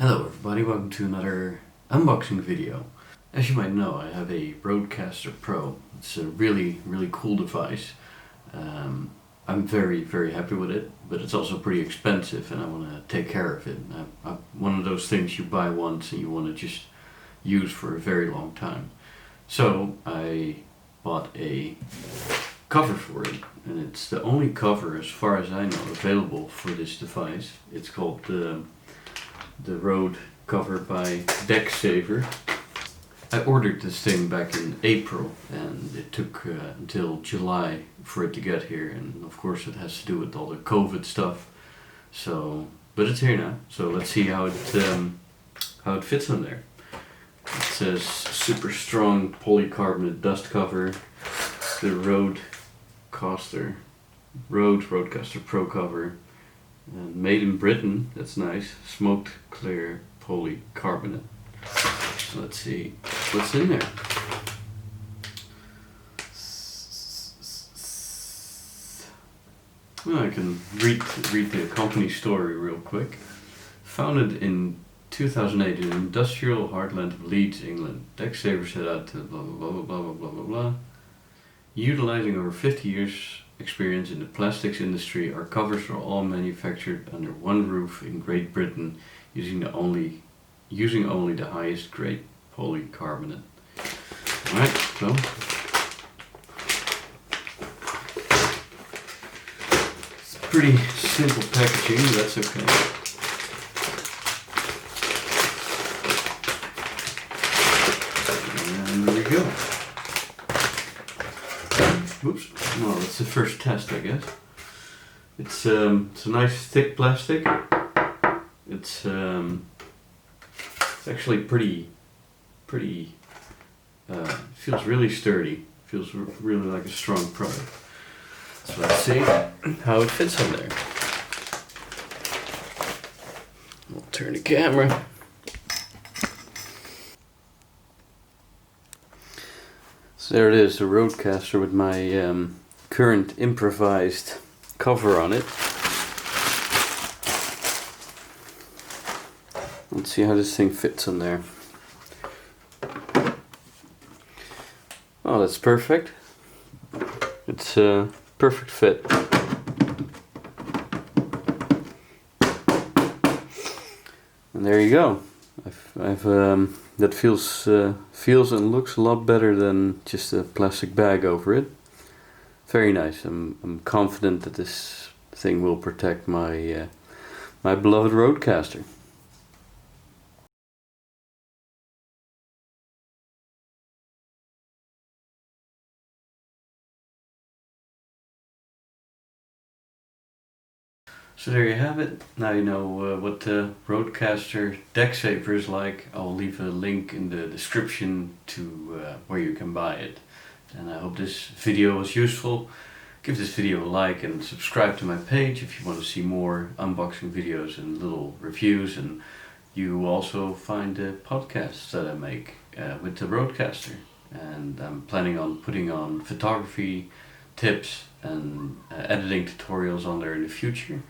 Hello everybody, welcome to another unboxing video. As you might know, I have a RodeCaster Pro. It's a really cool device. I'm very happy with it, but it's also pretty expensive and I want to take care of it. One of those things you buy once and you want to just use for a very long time. So I bought a cover for it, and it's the only cover, as far as I know, available for this device. It's called the Rode cover by Decksaver. I ordered this thing back in April and it took until July for it to get here, and of course it has to do with all the COVID stuff. But it's here now, so let's see how it fits on there. It says super strong polycarbonate dust cover, the RodeCaster Pro cover. And made in Britain, that's nice. Smoked clear polycarbonate. So let's see what's in there. Well, I can read the company story real quick. Founded in 2008 in industrial heartland of Leeds, England, Decksaver set out to blah blah blah blah blah blah blah. Utilizing over 50 years experience in the plastics industry, our covers are all manufactured under one roof in Great Britain using only the highest grade polycarbonate. Alright, so it's pretty simple packaging, but that's okay. And there we go. Oops. Well, it's the first test, I guess. It's a nice thick plastic. It's actually pretty. Feels really sturdy. Feels really like a strong product. So let's see how it fits on there. We'll turn the camera. So there it is, the RodeCaster with my current improvised cover on it. Let's see how this thing fits on there. Oh, that's perfect. It's a perfect fit. And there you go. That feels and looks a lot better than just a plastic bag over it. Very nice. I'm confident that this thing will protect my my beloved RodeCaster. So there you have it. Now you know what the RodeCaster Decksaver is like. I'll leave a link in the description to where you can buy it. And I hope this video was useful. Give this video a like and subscribe to my page if you want to see more unboxing videos and little reviews. And you also find the podcasts that I make with the RodeCaster. And I'm planning on putting on photography tips and editing tutorials on there in the future.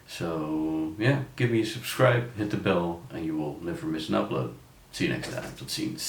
So yeah, give me a subscribe, hit the bell, and you will never miss an upload. See you next time. Tot ziens.